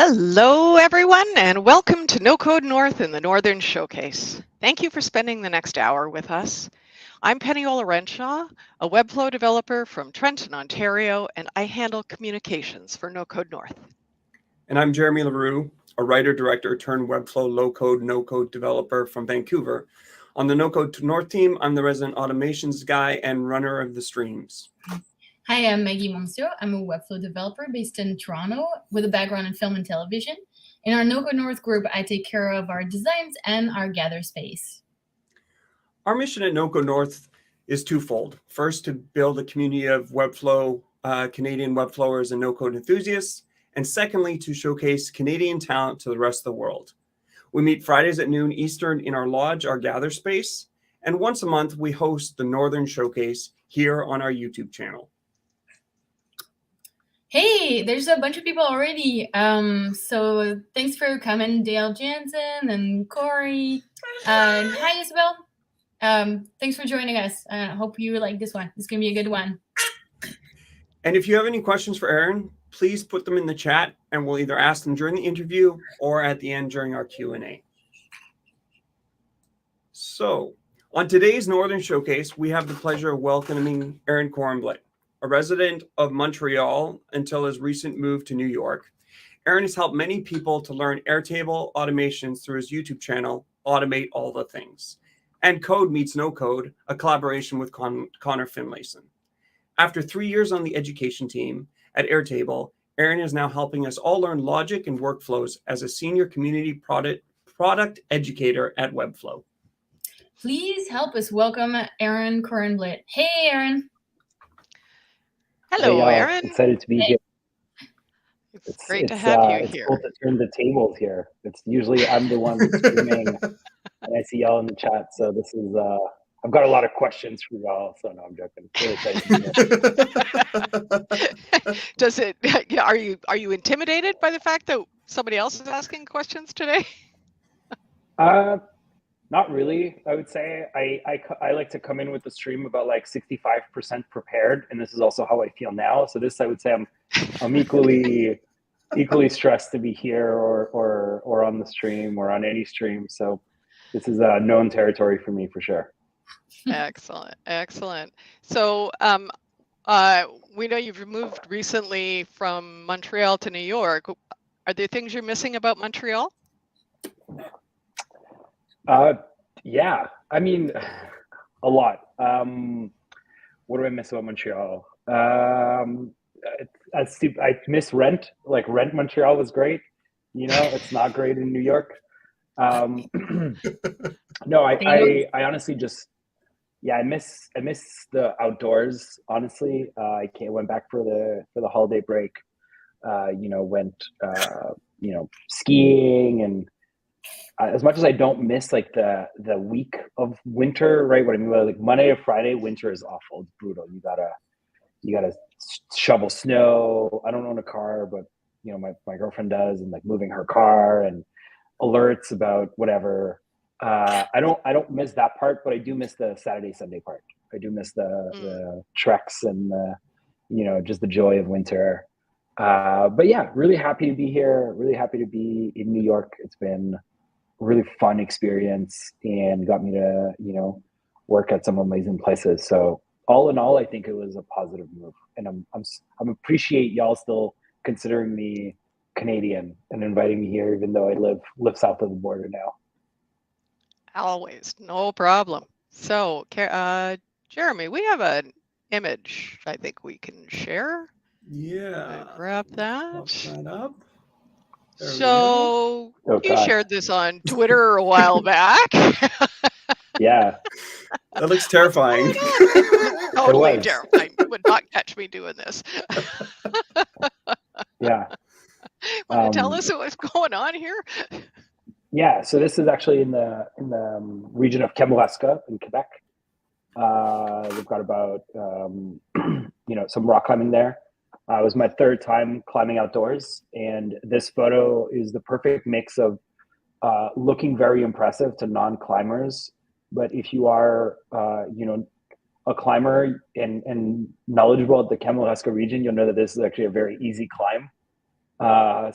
Hello, everyone, and welcome to NoCode North in the Northern Showcase. Thank you for spending the next hour with us. I'm Penny Renshaw, a Webflow developer from Trenton, Ontario, and I handle communications for NoCode North. And I'm Jeremy LaRue, a writer, director, turned Webflow low-code, no-code developer from Vancouver. On the NoCode North team, I'm the resident automations guy and runner of the streams. Hi, I'm Maggie Monsieur. I'm a Webflow developer based in Toronto with a background in film and television. In our NoCode North group, I take care of our designs and our gather space. Our mission at NoCode North is twofold. First, to build a community of Webflow, Canadian Webflowers and no-code enthusiasts. And secondly, to showcase Canadian talent to the rest of the world. We meet Fridays at noon Eastern in our lodge, our gather space. And once a month, we host the Northern Showcase here on our YouTube channel. Hey, there's a bunch of people already. So thanks for coming, Dale Jansen and Corey. Hi, Isabel. Thanks for joining us. I hope you like this one. It's going to be a good one. And if you have any questions for Aron, please put them in the chat and we'll either ask them during the interview or at the end during our Q&A. So on today's Northern Showcase, we have the pleasure of welcoming Aron Korenblit, a resident of Montreal until his recent move to New York. Aron has helped many people to learn Airtable automations through his YouTube channel, Automate All the Things, and Code Meets No Code, a collaboration with Connor Finlayson. After 3 years on the education team at Airtable, Aron is now helping us all learn logic and workflows as a Senior Community Product Educator at Webflow. Please help us welcome Aron Korenblit. Hey, Aron. Hello, Aron. Excited to be here. It's great to have you here. It's cool to turn the tables here. It's usually I'm the one streaming, and I see y'all in the chat. So this is I've got a lot of questions for y'all. So no, I'm joking. Really excited to be here. Are you intimidated by the fact that somebody else is asking questions today? Not really, I would say. I like to come in with the stream about like 65% prepared, and this is also how I feel now. So this, I would say, I'm equally stressed to be here or on the stream or on any stream. So this is known territory for me for sure. Excellent, excellent. So we know you've moved recently from Montreal to New York. Are there things you're missing about Montreal? Yeah, I mean, a lot. What do I miss about Montreal? I miss rent. Like rent Montreal was great. You know, it's not great in New York. No, I honestly just, yeah, I miss the outdoors. Honestly, I went back for the holiday break. Went skiing, and as much as I don't miss like the week of winter, right? What I mean by like Monday to Friday, winter is awful. It's brutal. You gotta shovel snow. I don't own a car, but you know my girlfriend does, and like moving her car and alerts about whatever. I don't miss that part, but I do miss the Saturday, Sunday part. I do miss the treks and just the joy of winter. But yeah, really happy to be here. Really happy to be in New York. It's been a really fun experience and got me to, work at some amazing places. So all in all, I think it was a positive move, and I'm appreciate y'all still considering me Canadian and inviting me here, even though I live south of the border now. Always, no problem. So, Jeremy, we have an image I think we can share. Yeah. Grab that. Pop that up. So you shared this on Twitter a while back. Yeah. That looks terrifying. Totally terrifying. You would not catch me doing this. Yeah. Want to tell us what's going on here? Yeah. So this is actually in the region of Kamouraska in Quebec. We've got about some rock climbing there. It was my third time climbing outdoors, and this photo is the perfect mix of looking very impressive to non-climbers. But if you are, a climber and knowledgeable at the Kamouraska region, you'll know that this is actually a very easy climb.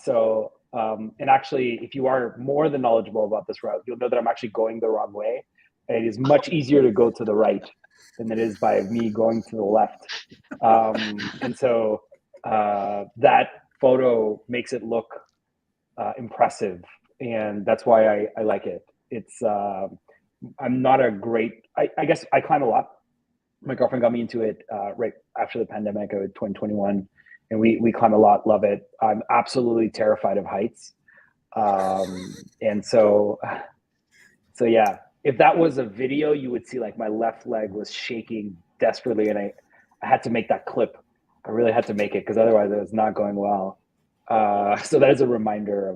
So And actually, if you are more than knowledgeable about this route, you'll know that I'm actually going the wrong way. And it is much easier to go to the right than it is by me going to the left. And so that photo makes it look impressive. And that's why I like it. It's, I'm not a great, I guess I climb a lot. My girlfriend got me into it right after the pandemic of 2021. And we climb a lot, love it. I'm absolutely terrified of heights. And so yeah, if that was a video, you would see like my left leg was shaking desperately. And I had to make that clip. I really had to make it because otherwise it was not going well. So that is a reminder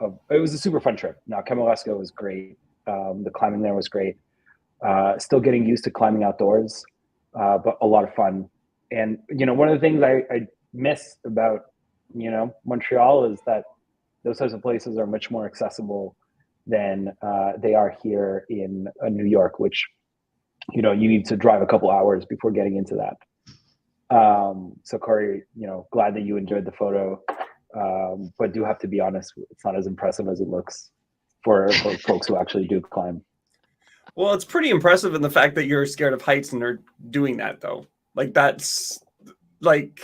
of it was a super fun trip. Now, Kamouraska was great. The climbing there was great. Still getting used to climbing outdoors, but a lot of fun. And, one of the things I miss about, Montreal is that those types of places are much more accessible than they are here in New York, which, you need to drive a couple hours before getting into that. So Corey, glad that you enjoyed the photo, but do have to be honest, it's not as impressive as it looks for folks who actually do climb. Well, it's pretty impressive in the fact that you're scared of heights and are doing that though. Like that's like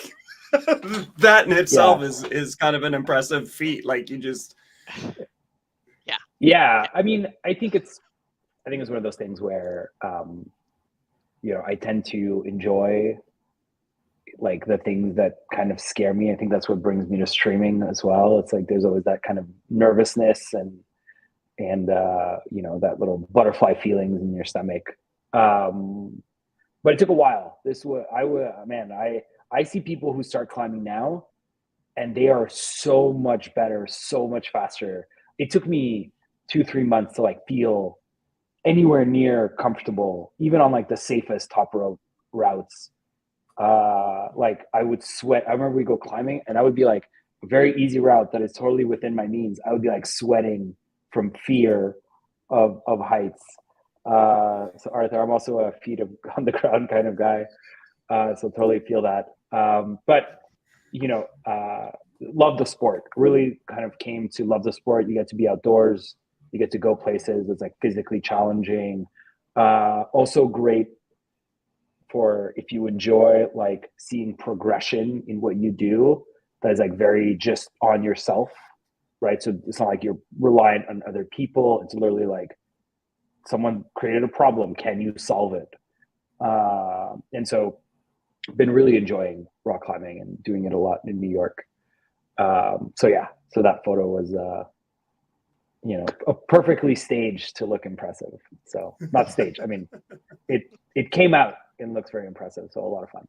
that in itself is kind of an impressive feat. Like you just Yeah. I mean, I think it's one of those things where I tend to enjoy like the things that kind of scare me. I think that's what brings me to streaming as well. It's like there's always that kind of nervousness and that little butterfly feelings in your stomach. But it took a while. I see people who start climbing now and they are so much better, so much faster. It took me 2-3 months to like feel anywhere near comfortable, even on like the safest top rope routes. Like I would sweat. I remember we go climbing and I would be like a very easy route that is totally within my means. I would be like sweating from fear of heights. So Arthur, I'm also a feet on the ground kind of guy. So totally feel that. But love the sport. Really kind of came to love the sport. You get to be outdoors. You get to go places. It's like physically challenging. Also great for if you enjoy like seeing progression in what you do. That is like very just on yourself, right? So it's not like you're reliant on other people. It's literally like someone created a problem. Can you solve it? And so been really enjoying rock climbing and doing it a lot in New York. So that photo was, perfectly staged to look impressive. So not staged. I mean, it came out and looks very impressive. So a lot of fun.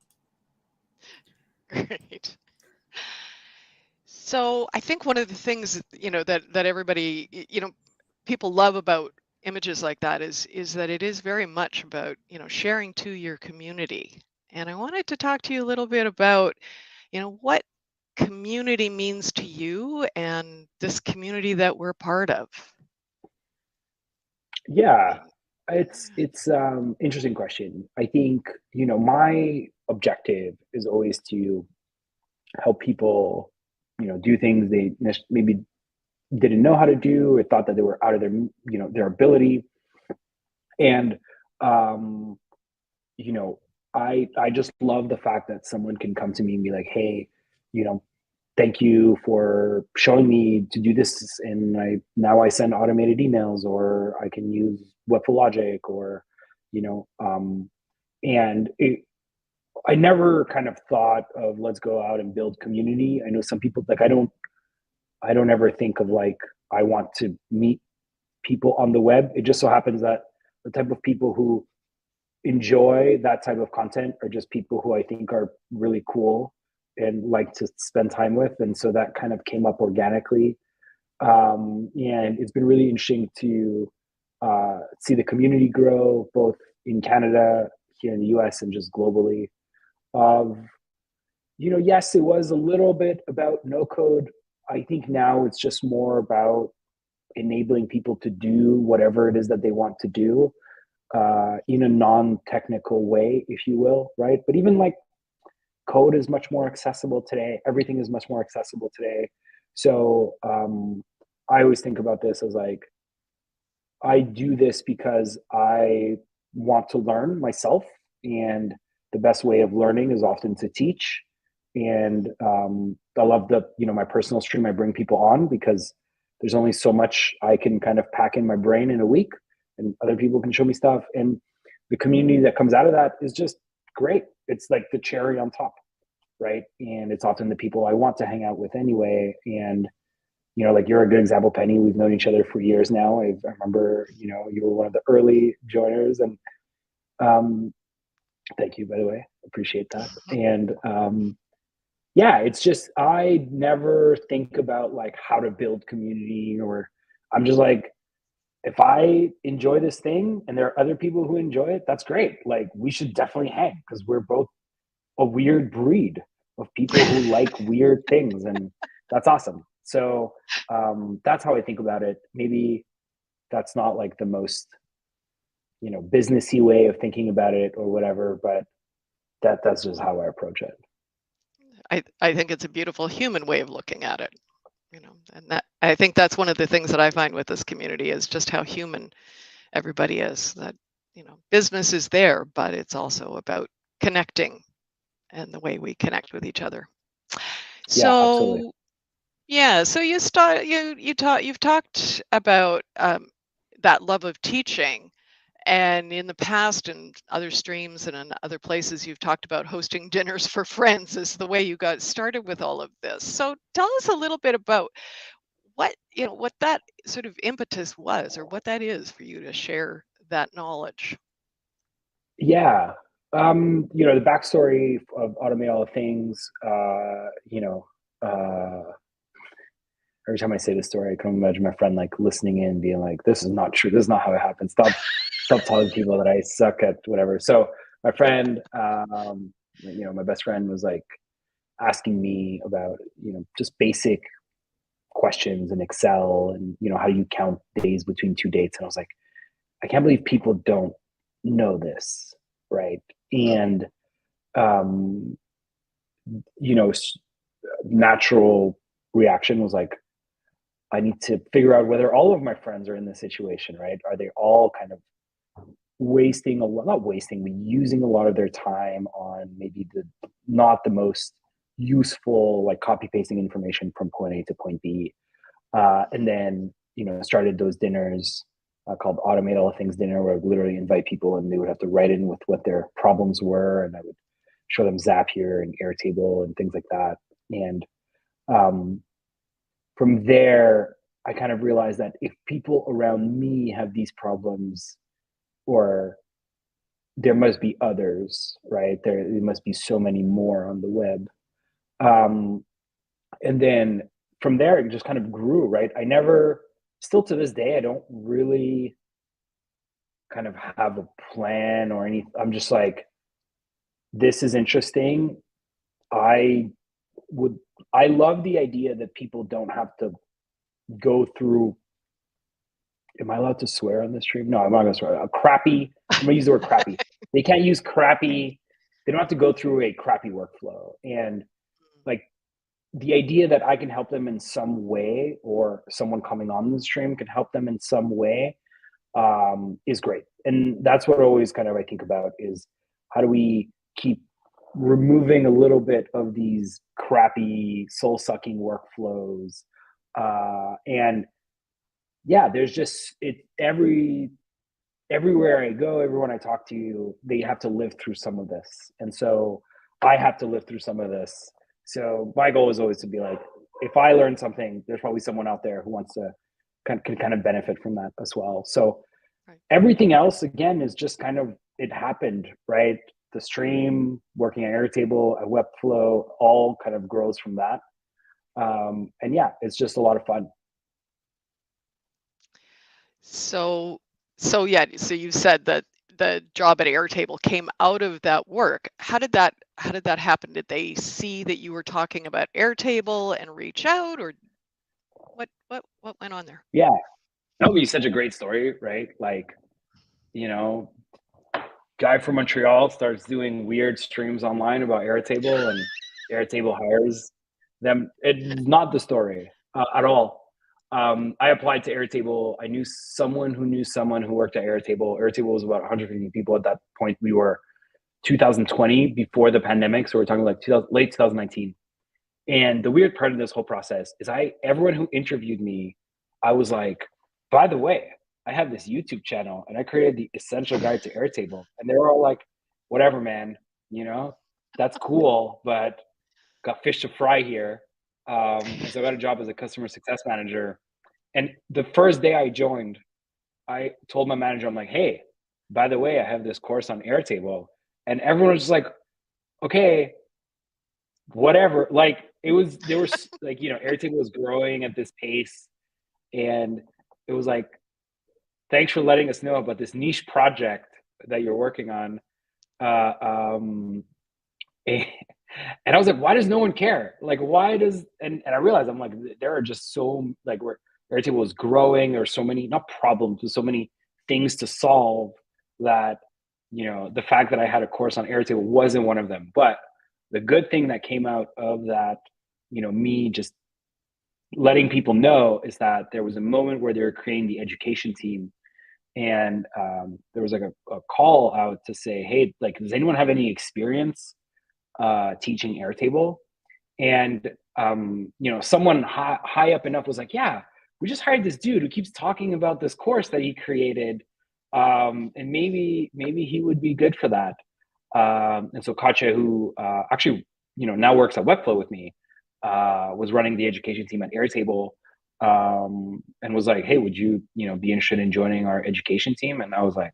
Great. So I think one of the things, that everybody, people love about images like that is that it is very much about, sharing to your community. And I wanted to talk to you a little bit about, what community means to you and this community that we're part of. Yeah, it's interesting question. I think, my objective is always to help people, do things they maybe didn't know how to do or thought that they were out of their, their ability. And, I just love the fact that someone can come to me and be like, hey, thank you for showing me to do this. And now I send automated emails, or I can use Webflow Logic, or, and I never kind of thought of let's go out and build community. I know some people like, I don't ever think of like, I want to meet people on the web. It just so happens that the type of people who enjoy that type of content are just people who I think are really cool and like to spend time with. And so that kind of came up organically. And it's been really interesting to see the community grow both in Canada, here in the US, and just globally. Yes, it was a little bit about NoCode. I think now it's just more about enabling people to do whatever it is that they want to do in a non-technical way, if you will, right? But even like code is much more accessible today. Everything is much more accessible today. So I always think about this as like, I do this because I want to learn myself, and the best way of learning is often to teach. And I love my personal stream. I bring people on because there's only so much I can kind of pack in my brain in a week, and other people can show me stuff. And the community that comes out of that is just great. It's like the cherry on top, right? And it's often the people I want to hang out with anyway. And like you're a good example, Penny. We've known each other for years now. I remember, you were one of the early joiners, and thank you, by the way. Appreciate that. And yeah, it's just, I never think about like how to build community, or I'm just like, if I enjoy this thing and there are other people who enjoy it, that's great. Like, we should definitely hang, because we're both a weird breed of people who like weird things, and that's awesome. So that's how I think about it. Maybe that's not like the most, businessy way of thinking about it or whatever, but that's just how I approach it. I think it's a beautiful human way of looking at it, and that, I think that's one of the things that I find with this community is just how human everybody is. That, business is there, but it's also about connecting and the way we connect with each other. Yeah, absolutely. Yeah, so you've talked about that love of teaching, and in the past and other streams and in other places you've talked about hosting dinners for friends as the way you got started with all of this. So tell us a little bit about what that sort of impetus was, or what that is for you to share that knowledge. Yeah. The backstory of Automate All the Things, every time I say this story, I can imagine my friend like listening in, being like, "This is not true. This is not how it happens. Stop telling people that I suck at whatever." So my friend, my best friend was like asking me about, just basic questions in Excel, and how do you count days between two dates? And I was like, I can't believe people don't know this, right? And natural reaction was like, I need to figure out whether all of my friends are in this situation, right? Are they all kind of using a lot of their time on maybe not the most useful, like copy pasting information from point A to point B. And then, started those dinners called Automate All the Things Dinner, where I would literally invite people and they would have to write in with what their problems were. And I would show them Zapier and Airtable and things like that. And from there, I kind of realized that if people around me have these problems, or there must be others, right? There must be so many more on the web. And then from there, it just kind of grew, right? Still to this day, I don't really kind of have a plan or anything. I'm just like, this is interesting. I love the idea that people don't have to go through. Am I allowed to swear on this stream? No, I'm not going to swear. I'm going to use the word crappy. They can't use crappy. They don't have to go through a crappy workflow. And like, the idea that I can help them in some way, or someone coming on the stream can help them in some way, is great. And that's what always kind of I think about is, how do we keep removing a little bit of these crappy soul-sucking workflows? And yeah, there's just everywhere I go, everyone I talk to, they have to live through some of this. And so I have to live through some of this. So my goal is always to be like, if I learn something, there's probably someone out there who wants to can kind of benefit from that as well. So everything else, again, is just kind of, it happened, right? The stream, working at Airtable, at Webflow, all kind of grows from that. And yeah, it's just a lot of fun. So you said that the job at Airtable came out of that work. How did that happen? Did they see that you were talking about Airtable and reach out, or what went on there? Yeah, that would be such a great story, right? Like, guy from Montreal starts doing weird streams online about Airtable, and Airtable hires them. It's not the story. at all. I applied to Airtable. I knew someone who worked at Airtable. Airtable was about 150 people at that point. We were 2020, before the pandemic, so we're talking like late 2019. And the weird part of this whole process is everyone who interviewed me, I was like, by the way, I have this YouTube channel and I created the Essential Guide to Airtable. And they were all like, whatever, man, that's cool, but got fish to fry here. And so I got a job as a customer success manager. And the first day I joined, I told my manager, I'm like, hey, by the way, I have this course on Airtable. And everyone was just like, okay, whatever. Like there was like, Airtable was growing at this pace. And it was like, thanks for letting us know about this niche project that you're working on. And I was like, why does no one care? Like, why does, and I realized, I'm like, there are just so, like, where Airtable is growing, there's so many, not problems, but so many things to solve that, the fact that I had a course on Airtable wasn't one of them. But the good thing that came out of that, me just letting people know, is that there was a moment where they were creating the education team. And there was like a call out to say, hey, like, does anyone have any experience teaching Airtable? And someone high up enough was like, yeah, we just hired this dude who keeps talking about this course that he created, and maybe he would be good for that. And so Katja, who actually now works at Webflow with me, was running the education team at Airtable, and was like, hey, would you be interested in joining our education team? And I was like,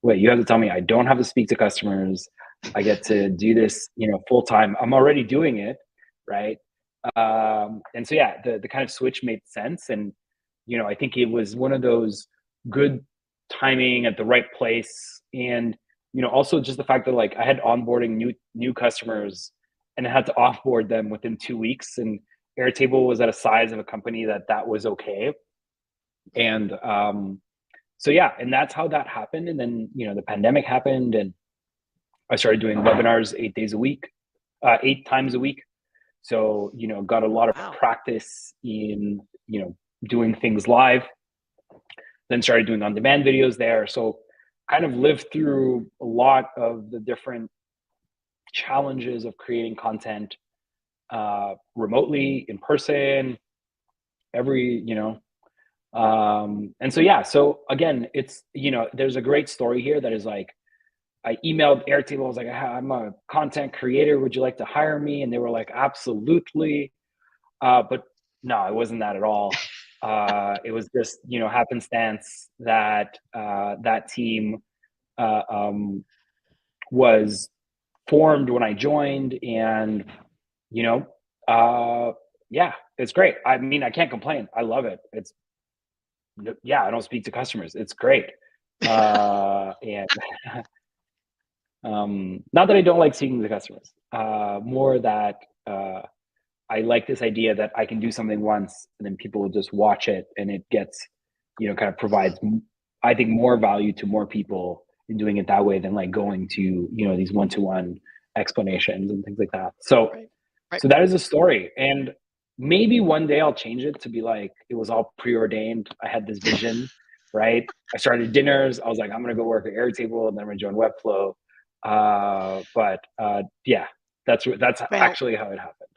wait, you have to tell me I don't have to speak to customers. I get to do this, full time. I'm already doing it, right? And so yeah, the kind of switch made sense. And I think it was one of those good timing at the right place. And also just the fact that, like, I had onboarding new customers and I had to offboard them within 2 weeks. And Airtable was at a size of a company that was okay. And so yeah, and that's how that happened. And then the pandemic happened, and I started doing webinars 8 times a week. So got a lot of practice in doing things live. Then started doing on-demand videos there. So kind of lived through a lot of the different challenges of creating content remotely, in person, and so yeah, so again, it's there's a great story here that is like, I emailed Airtable, I was like, I'm a content creator, would you like to hire me? And they were like, absolutely. But no, it wasn't that at all. It was just happenstance that that team was formed when I joined. And yeah, it's great. I mean, I can't complain. I love it. I don't speak to customers. It's great. And not that I don't like speaking to customers, more that I like this idea that I can do something once and then people will just watch it, and it gets, kind of provides, I think, more value to more people in doing it that way than like going to, these one-to-one explanations and things like that. So, Right. So that is a story. And maybe one day I'll change it to be like, it was all preordained. I had this vision, right? I started dinners. I was like, I'm going to go work at Airtable, and then I'm going to join Webflow. But yeah, that's actually how it happened.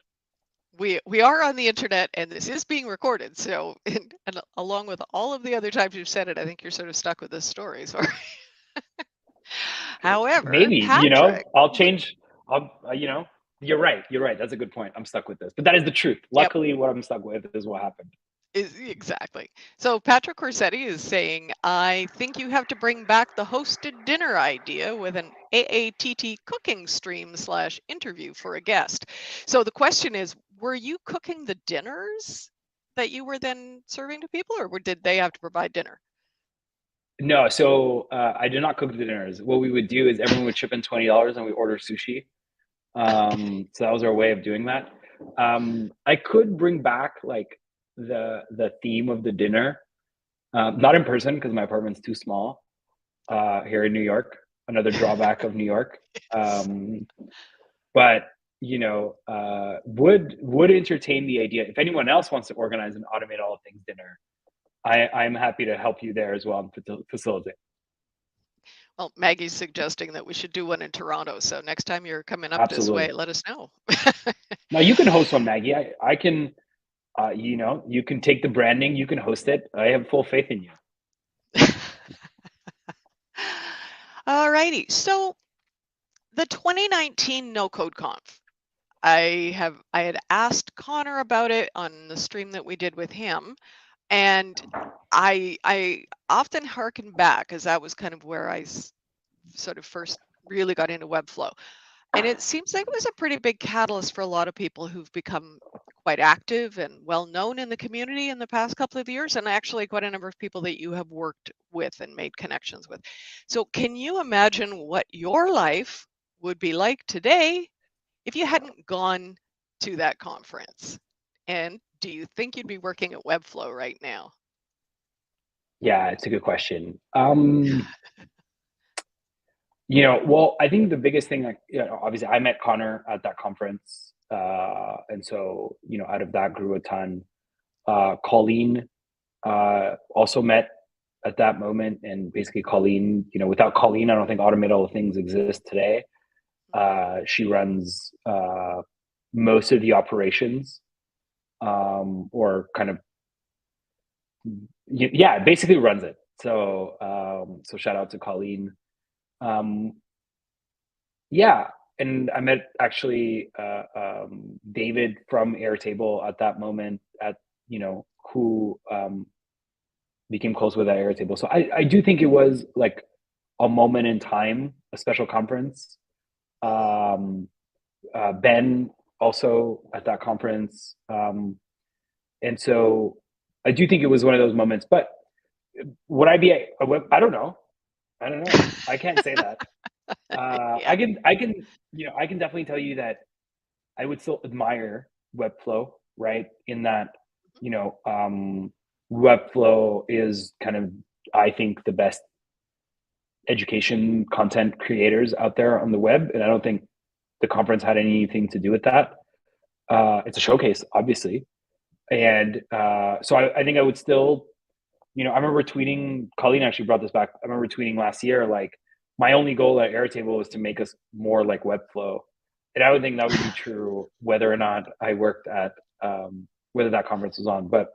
We are on the internet, and this is being recorded. So, and along with all of the other times you've said it, I think you're sort of stuck with this story. Sorry. However, maybe Patrick, I'll change. You're right. That's a good point. I'm stuck with this, but that is the truth. Luckily, what I'm stuck with is what happened. Exactly. So Patrick Corsetti is saying, I think you have to bring back the hosted dinner idea with an AATT cooking stream / interview for a guest. So the question is, were you cooking the dinners that you were then serving to people, or did they have to provide dinner? No, so I did not cook the dinners. What we would do is everyone would chip in $20 and we order sushi. So that was our way of doing that. I could bring back like the theme of the dinner, not in person because my apartment's too small here in New York. Another drawback of New York. But would entertain the idea. If anyone else wants to organize an automate all things dinner, I'm happy to help you there as well and facilitate. Well, Maggie's suggesting that we should do one in Toronto. So next time you're coming up Absolutely. this way, let us know. Now you can host one, Maggie. I can, you can take the branding, you can host it. I have full faith in you. All righty. So the 2019 NoCode Conf, I had asked Connor about it on the stream that we did with him. And I often hearken back, as that was kind of where I sort of first really got into Webflow. And it seems like it was a pretty big catalyst for a lot of people who've become quite active and well known in the community in the past couple of years, and actually quite a number of people that you have worked with and made connections with. So can you imagine what your life would be like today if you hadn't gone to that conference? And do you think you'd be working at Webflow right now? Yeah, it's a good question. Well, I think the biggest thing, obviously I met Connor at that conference. And so, out of that grew a ton. Colleen also met at that moment. And basically Colleen, without Colleen, I don't think Automate All Things exists today. She runs most of the operations, or kind of, basically runs it. So, so shout out to Colleen. And I met actually David from Airtable at that moment, who became close with that Airtable. So I do think it was like a moment in time, a special conference. Ben also at that conference. And so I do think it was one of those moments, but would I be I don't know. I can't say that. Yeah. I can definitely tell you that I would still admire Webflow, right? In that, Webflow is kind of, I think, the best education content creators out there on the web. And I don't think the conference had anything to do with that. It's a showcase, obviously. And so I think I would still, I remember tweeting, Colleen actually brought this back. I remember tweeting last year, like, my only goal at Airtable was to make us more like Webflow. And I would think that would be true whether or not I worked at, whether that conference was on. But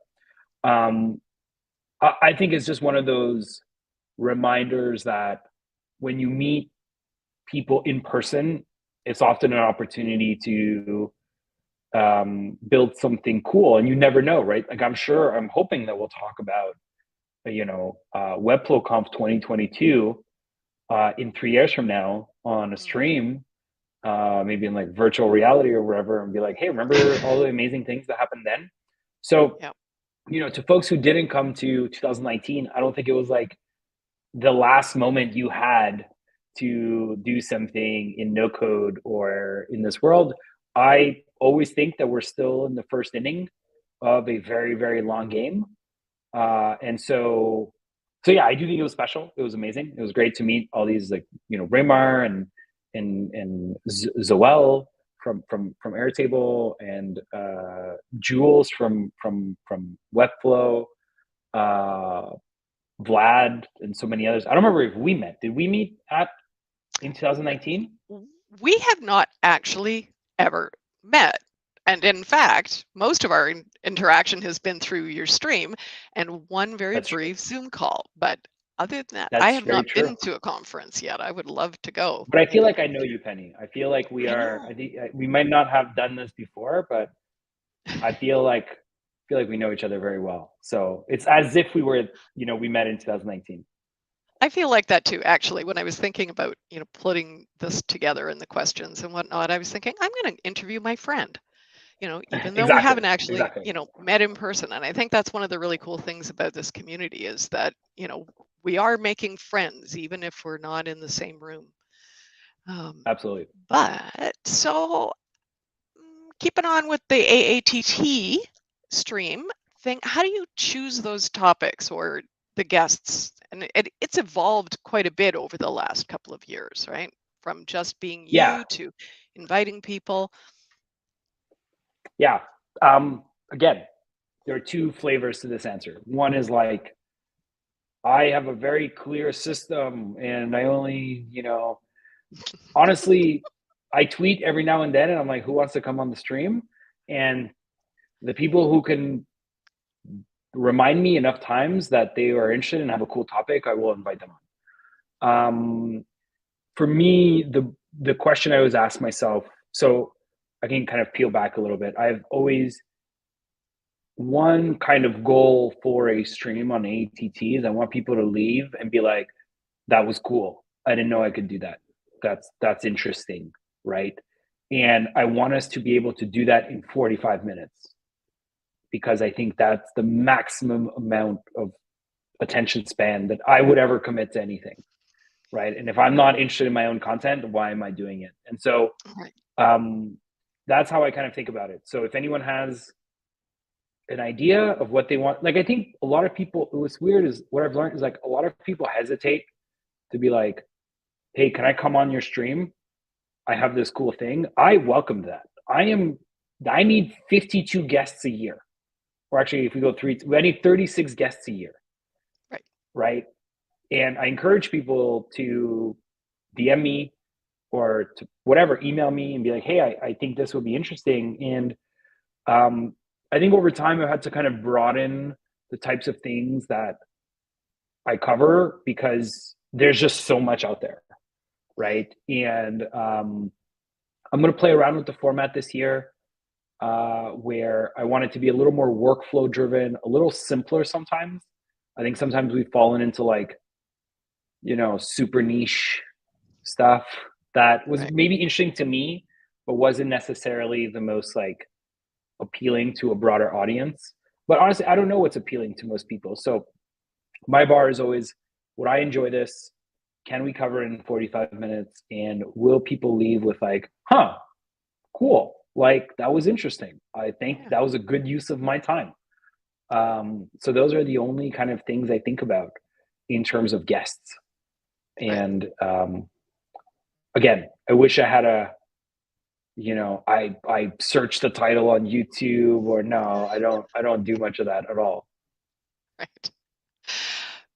I think it's just one of those reminders that when you meet people in person, it's often an opportunity to build something cool. And you never know, right? Like, I'm hoping that we'll talk about, Webflow Conf 2022 in 3 years from now on a stream, maybe in like virtual reality or wherever, and be like, hey, remember all the amazing things that happened then? So, to folks who didn't come to 2019, I don't think it was like the last moment you had to do something in NoCode or in this world. I always think that we're still in the first inning of a very, very long game. And so yeah, I do think it was special. It was amazing. It was great to meet all these, like, Raymar and Zoel from Airtable, and Jules from Webflow, Vlad, and so many others. I don't remember if we met. Did we meet in 2019? We have not actually ever met. And in fact, most of our interaction has been through your stream and one very brief Zoom call. But other than that, I have not been to a conference yet. I would love to go. But I feel like I know you, Penny. I feel like we are. I think we might not have done this before, but I feel like we know each other very well. So it's as if we were, we met in 2019. I feel like that too, actually. When I was thinking about, putting this together and the questions and whatnot, I was thinking, I'm going to interview my friend. Even though we haven't actually, met in person. And I think that's one of the really cool things about this community is that, we are making friends, even if we're not in the same room. Absolutely. But so keeping on with the AATT stream thing, how do you choose those topics or the guests? And it's evolved quite a bit over the last couple of years, right? From just being you to inviting people. Yeah. Again, there are two flavors to this answer. One is like, I have a very clear system and I only, honestly, I tweet every now and then and I'm like, who wants to come on the stream? And the people who can remind me enough times that they are interested and have a cool topic, I will invite them on. For me, the question I always ask myself, so I can kind of peel back a little bit. I've always, one kind of goal for a stream on ATT is I want people to leave and be like, that was cool. I didn't know I could do that. That's interesting, right? And I want us to be able to do that in 45 minutes because I think that's the maximum amount of attention span that I would ever commit to anything, right? And if I'm not interested in my own content, why am I doing it? And so that's how I kind of think about it. So if anyone has an idea of what they want, like I think a lot of people, what's weird is what I've learned is like a lot of people hesitate to be like, hey, can I come on your stream? I have this cool thing. I welcome that. I need 52 guests a year. Or actually, if we go I need 36 guests a year. Right. And I encourage people to DM me or to whatever, email me and be like, hey, I think this would be interesting. And I think over time I've had to kind of broaden the types of things that I cover because there's just so much out there. Right. And I'm going to play around with the format this year where I want it to be a little more workflow driven, a little simpler sometimes. I think sometimes we've fallen into like, super niche stuff that was maybe interesting to me, but wasn't necessarily the most like appealing to a broader audience. But honestly, I don't know what's appealing to most people. So my bar is always, would I enjoy this? Can we cover it in 45 minutes? And will people leave with like, huh, cool. Like that was interesting. I think that was a good use of my time. So those are the only kind of things I think about in terms of guests. And again, I wish I had I searched the title on YouTube or no, I don't do much of that at all. Right.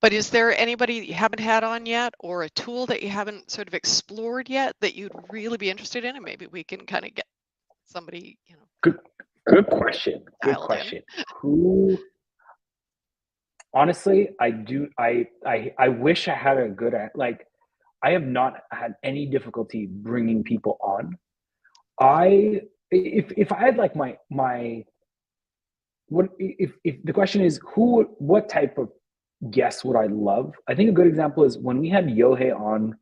But is there anybody that you haven't had on yet or a tool that you haven't sort of explored yet that you'd really be interested in? And maybe we can kind of get somebody, Good question. Good question. Who? Honestly, I wish I had a good, like, I have not had any difficulty bringing people on. If I had like if the question is what type of guest would I love? I think a good example is when we had Yohei on,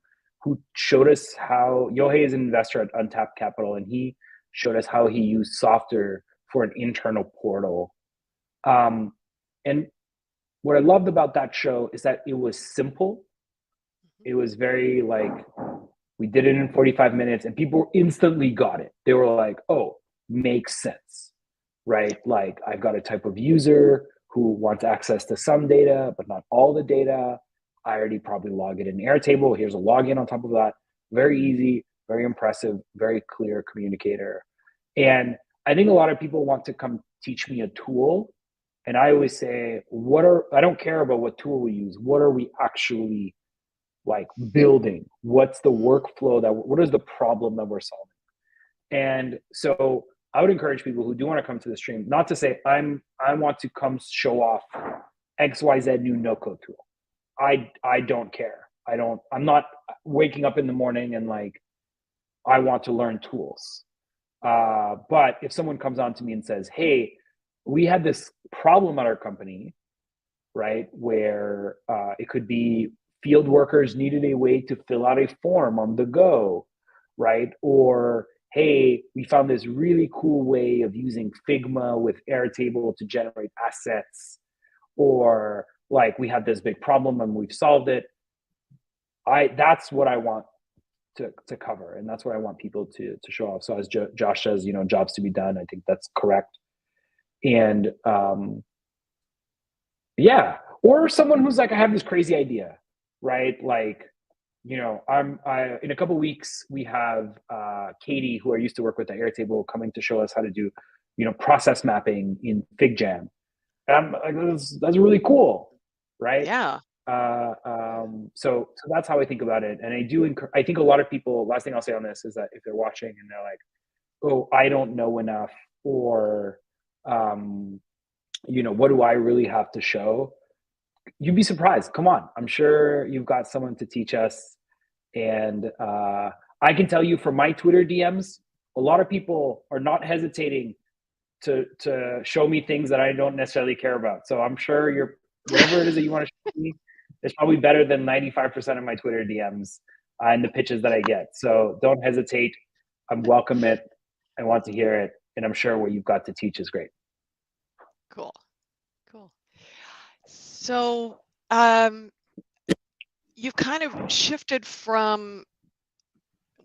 who showed us how Yohei is an investor at Untapped Capital, and he showed us how he used software for an internal portal. And what I loved about that show is that it was simple. It was very like, we did it in 45 minutes and people instantly got it. They were like, oh, makes sense, right? Like I've got a type of user who wants access to some data, but not all the data. I already probably log it in Airtable. Here's a login on top of that. Very easy, very impressive, very clear communicator. And I think a lot of people want to come teach me a tool. And I always say, I don't care about what tool we use. What are we actually like building? What's the workflow what is the problem that we're solving? And so I would encourage people who do want to come to the stream, not to say I want to come show off XYZ new no-code tool. I don't care. I'm not waking up in the morning and like, I want to learn tools. But if someone comes on to me and says, hey, we had this problem at our company, right? Where it could be field workers needed a way to fill out a form on the go, right? Or, hey, we found this really cool way of using Figma with Airtable to generate assets. Or like, we had this big problem and we've solved it. That's what I want to cover. And that's what I want people to show off. So as Josh says, jobs to be done. I think that's correct. And or someone who's like, I have this crazy idea, right? Like, in a couple of weeks we have Katie, who I used to work with at Airtable, coming to show us how to do process mapping in FigJam. And I'm like, that's really cool, right? Yeah. So that's how I think about it. And I think a lot of people, last thing I'll say on this is that if they're watching and they're like, oh, I don't know enough, or, what do I really have to show? You'd be surprised. Come on. I'm sure you've got someone to teach us. And I can tell you from my Twitter DMs, a lot of people are not hesitating to show me things that I don't necessarily care about. So I'm sure whatever it is that you want to show me, it's probably better than 95% of my Twitter DMs and the pitches that I get. So don't hesitate. I'm welcome it. I want to hear it. And I'm sure what you've got to teach is great. Cool. So you've kind of shifted from,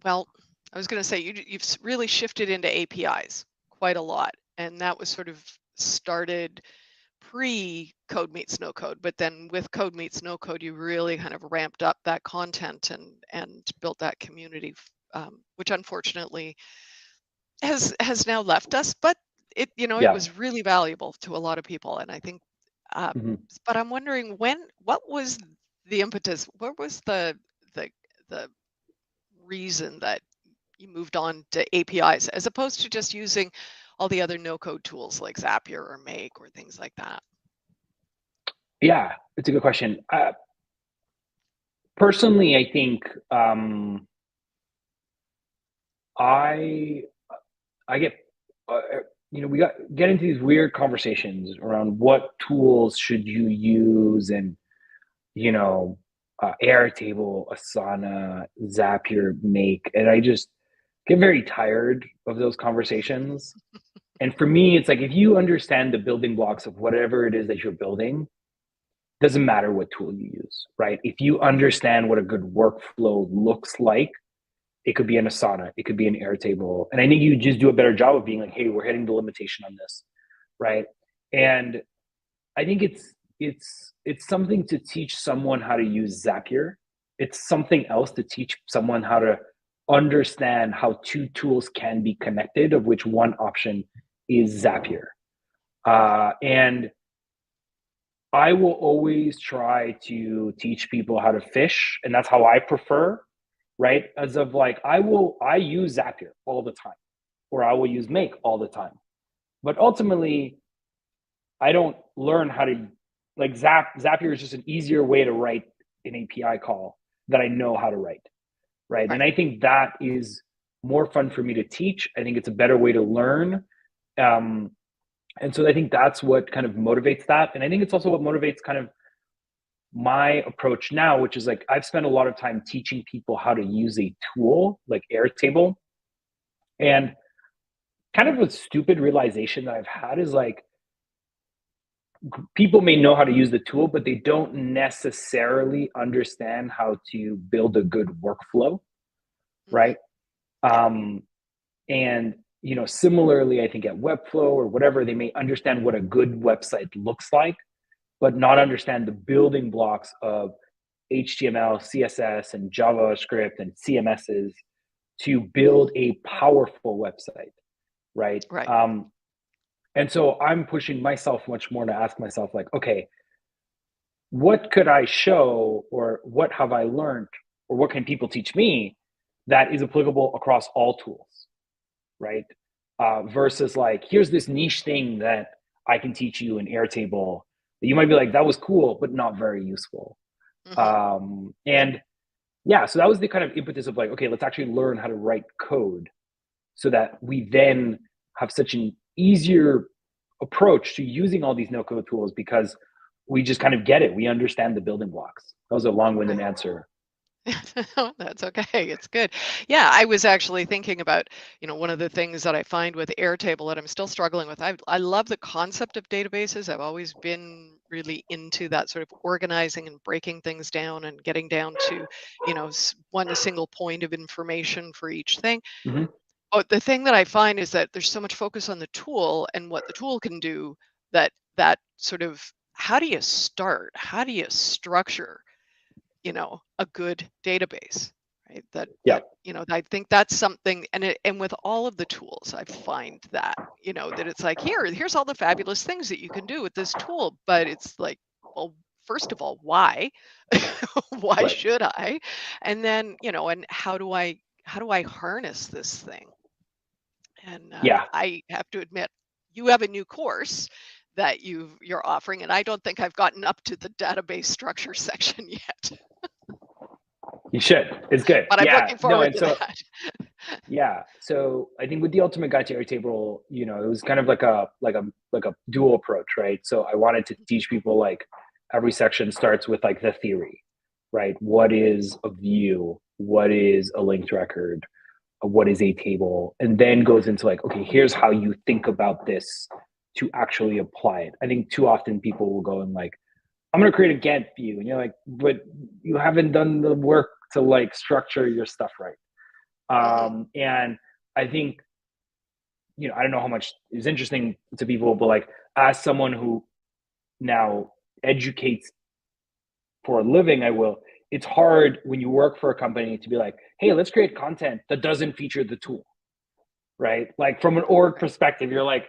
well, I was going to say you've really shifted into APIs quite a lot. And that was sort of started pre-Code Meets NoCode, but then with Code Meets NoCode, you really kind of ramped up that content and built that community, which unfortunately has now left us. But it was really valuable to a lot of people, and I think. But I'm wondering what was the impetus? What was the reason that you moved on to APIs as opposed to just using all the other no-code tools like Zapier or Make or things like that? Yeah, it's a good question. Personally, I think I get, we get into these weird conversations around what tools should you use, and Airtable, Asana, Zapier, Make, and I just get very tired of those conversations. And for me, it's like, if you understand the building blocks of whatever it is that you're building, doesn't matter what tool you use, right? If you understand what a good workflow looks like, it could be an Asana, it could be an Airtable. And I think you just do a better job of being like, hey, we're hitting the limitation on this, right? And I think it's something to teach someone how to use Zapier. It's something else to teach someone how to understand how two tools can be connected, of which one option is Zapier. And I will always try to teach people how to fish, and that's how I prefer, right? As of like, I use Zapier all the time, or I will use Make all the time. But ultimately, I don't learn how to, like, Zapier is just an easier way to write an API call that I know how to write, right? And I think that is more fun for me to teach. I think it's a better way to learn. And so I think that's what kind of motivates that. And I think it's also what motivates kind of my approach now, which is like, I've spent a lot of time teaching people how to use a tool like Airtable. And kind of a stupid realization that I've had is like, people may know how to use the tool, but they don't necessarily understand how to build a good workflow, right? And similarly, I think at Webflow or whatever, they may understand what a good website looks like, but not understand the building blocks of HTML, CSS, and JavaScript and CMSs to build a powerful website, right? And so I'm pushing myself much more to ask myself, like, okay, what could I show, or what have I learned, or what can people teach me that is applicable across all tools, right? Versus like, here's this niche thing that I can teach you in Airtable that you might be like, that was cool, but not very useful. And yeah, so that was the kind of impetus of like, okay, let's actually learn how to write code so that we then have such an easier approach to using all these no-code tools, because we just kind of get it. We understand the building blocks. That was a long-winded answer. That's okay. It's good. Yeah, I was actually thinking about, one of the things that I find with Airtable that I'm still struggling with. I love the concept of databases. I've always been really into that sort of organizing and breaking things down and getting down to, one single point of information for each thing. But the thing that I find is that there's so much focus on the tool and what the tool can do that sort of, how do you start? How do you structure, a good database, right? That, Yeah. I think that's something, and with all of the tools, I find that, that it's like, here's all the fabulous things that you can do with this tool, but it's like, well, first of all, why? Why Right. should I? And then, and how do I harness this thing? And Yeah. I have to admit, you have a new course that you're offering, and I don't think I've gotten up to the database structure section yet. You should. It's good. But I'm Yeah. looking forward to so, that. Yeah. So I think with the Ultimate Guide to Airtable, it was kind of like a dual approach, right? So I wanted to teach people like every section starts with like the theory, right? What is a view? What is a linked record? What is a table? And then goes into like, okay, here's how you think about this to actually apply it. I think too often people will go and like, I'm going to create a Gantt view. And you're like, but you haven't done the work to like structure your stuff right. And I think, I don't know how much is interesting to people, but like as someone who now educates for a living, it's hard when you work for a company to be like, hey, let's create content that doesn't feature the tool, right? Like from an org perspective, you're like,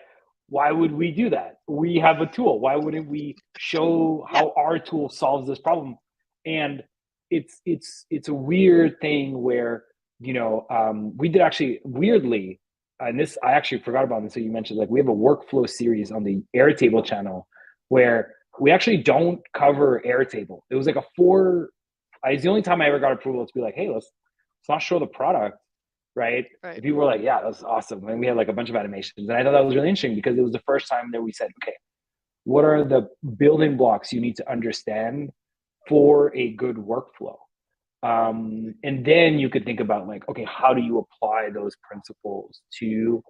why would we do that? We have a tool. Why wouldn't we show how our tool solves this problem? And it's a weird thing where, we did actually weirdly, and this, I actually forgot about this. So you mentioned like we have a workflow series on the Airtable channel where we actually don't cover Airtable. It was like it's the only time I ever got approval to be like, hey, let's not show the product, right? And people were like, yeah, that's awesome. And we had like a bunch of animations. And I thought that was really interesting because it was the first time that we said, okay, what are the building blocks you need to understand for a good workflow? And then you could think about like, okay, how do you apply those principles to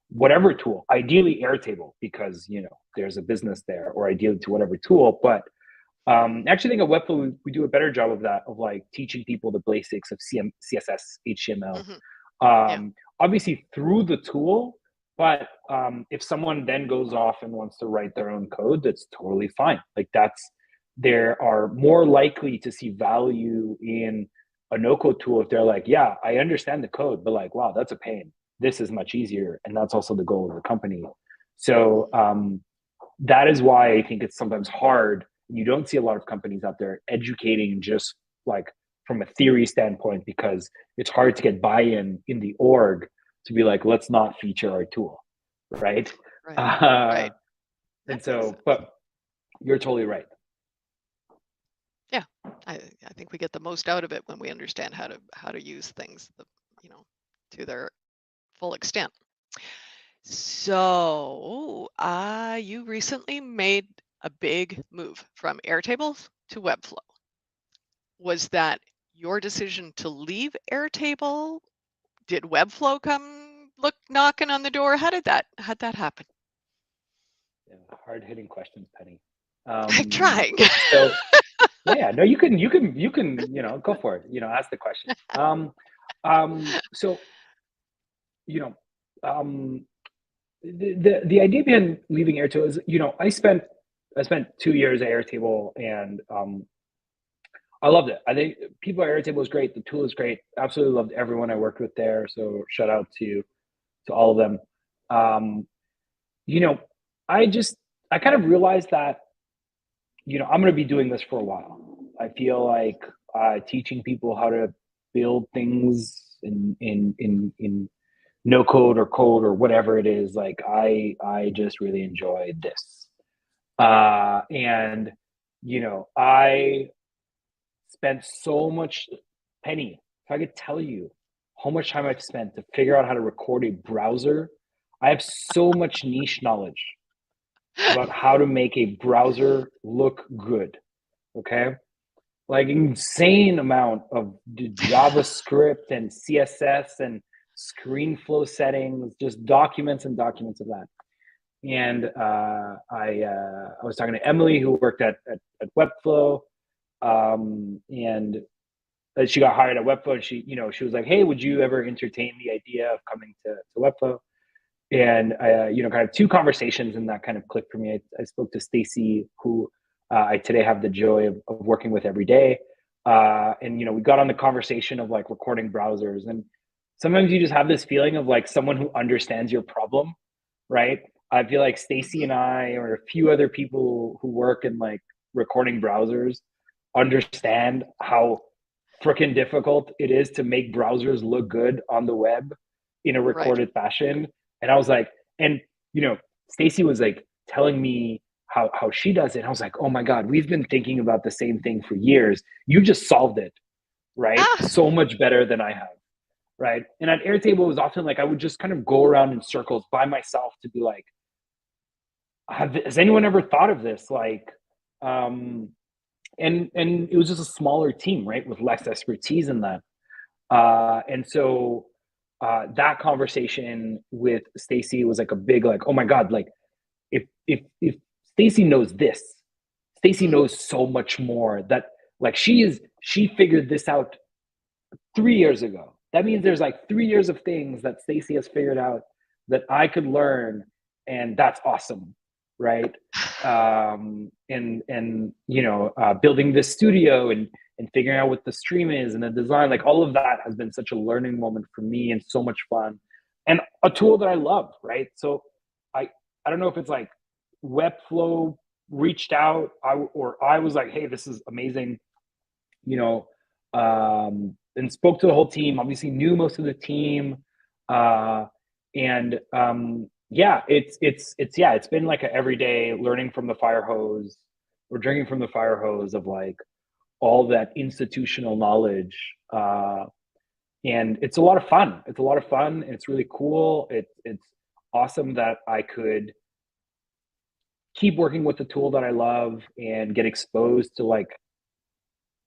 whatever tool? Ideally Airtable, because there's a business there, or ideally to whatever tool. But actually, I think at Webflow we do a better job of that, of like teaching people the basics of CSS, HTML, obviously through the tool. But if someone then goes off and wants to write their own code, that's totally fine. Like there are more likely to see value in a no-code tool if they're like, yeah, I understand the code, but like, wow, that's a pain. This is much easier. And that's also the goal of the company. So that is why I think it's sometimes hard. You don't see a lot of companies out there educating just like from a theory standpoint, because it's hard to get buy-in in the org to be like, let's not feature our tool, right? Right. And so, but you're totally right. Yeah, I think we get the most out of it when we understand how to use things, to their full extent. So, you recently made a big move from Airtable to Webflow. Was that your decision to leave Airtable? Did Webflow come knocking on the door? How did that happen? Yeah, hard-hitting questions, Penny. I'm trying. So, yeah, no, you can, go for it. Ask the question. So, the idea behind leaving Airtable is, I spent 2 years at Airtable, and I loved it. I think people at Airtable is great. The tool is great. Absolutely loved everyone I worked with there. So shout out to all of them. I kind of realized that, I'm going to be doing this for a while. I feel like teaching people how to build things in no code or code or whatever it is, like I just really enjoy this. And I spent so much, Penny, if I could tell you how much time I've spent to figure out how to record a browser, I have so much niche knowledge about how to make a browser look good. Okay. Like insane amount of JavaScript and CSS and screen flow settings, just documents and documents of that. And I was talking to Emily, who worked at Webflow, and she got hired at Webflow. And she was like, "Hey, would you ever entertain the idea of coming to Webflow?" And kind of two conversations, and that kind of clicked for me. I spoke to Stacy, who I today have the joy of working with every day. And, you know, we got on the conversation of like recording browsers, and sometimes you just have this feeling of like someone who understands your problem, right? I feel like Stacy and I, or a few other people who work in like recording browsers, understand how freaking difficult it is to make browsers look good on the web in a Right. recorded fashion. And I was like, and you know, Stacy was like telling me how she does it. And I was like, oh my God, we've been thinking about the same thing for years. You just solved it, right? Ah, So much better than I have. Right. And at Airtable, it was often like I would just kind of go around in circles by myself to be like, has anyone ever thought of this? Like, and it was just a smaller team, right, with less expertise in that. And so that conversation with Stacy was like a big like, oh my God, like if Stacy knows this, Stacy knows so much more that like she figured this out 3 years ago. That means there's like 3 years of things that Stacy has figured out that I could learn, and that's awesome, right? And you know, building this studio and figuring out what the stream is and the design, like all of that has been such a learning moment for me and so much fun, and a tool that I love, right? So I don't know if it's like Webflow reached out, or I was like, hey, this is amazing, you know, and spoke to the whole team. Obviously, knew most of the team, and yeah, it's been like a everyday learning from the fire hose, or drinking from the fire hose of like all that institutional knowledge, and it's a lot of fun. It's a lot of fun. It's really cool. It's awesome that I could keep working with the tool that I love and get exposed to like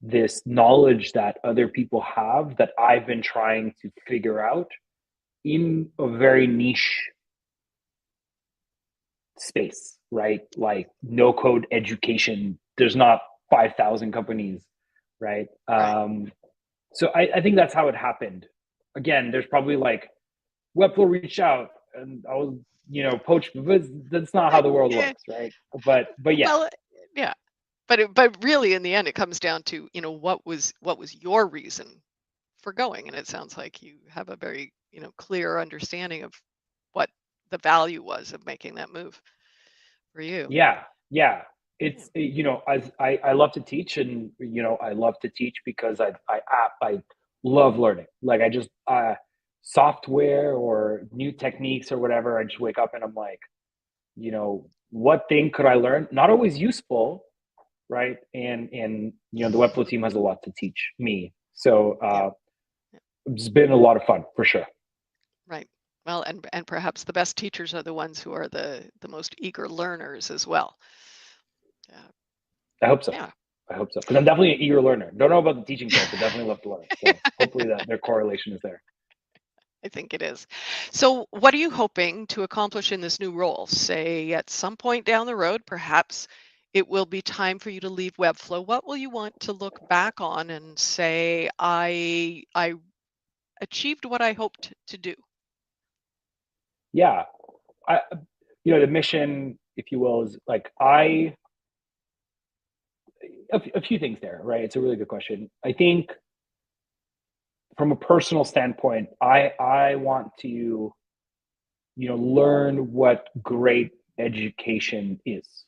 this knowledge that other people have that I've been trying to figure out in a very niche space, right? Like no code education. There's not 5,000 companies, right? right. So I think that's how it happened. Again, there's probably like Webflow reached out and I was, you know, poached, but that's not how the world Eh, works, right? But yeah. well, yeah. But really, in the end, it comes down to, you know, what was your reason for going, and it sounds like you have a very, you know, clear understanding of what the value was of making that move for you. Yeah. It's, you know, I love to teach, and you know, I love to teach because I love learning. Like I just software or new techniques or whatever. I just wake up and I'm like, you know, what thing could I learn? Not always useful, right? And you know, the Webflow team has a lot to teach me. So Yeah. it's been a lot of fun for sure. Right. Well, and perhaps the best teachers are the ones who are the most eager learners as well. Yeah. I hope so. Yeah. I hope so. Because I'm definitely an eager learner. Don't know about the teaching part, but definitely love to learn. So hopefully that their correlation is there. I think it is. So, what are you hoping to accomplish in this new role? Say at some point down the road, perhaps it will be time for you to leave Webflow. What will you want to look back on and say, I achieved what I hoped to do? Yeah. You know, the mission, if you will, is like a few things there, right? It's a really good question. I think from a personal standpoint, I want to, you know, learn what great education is.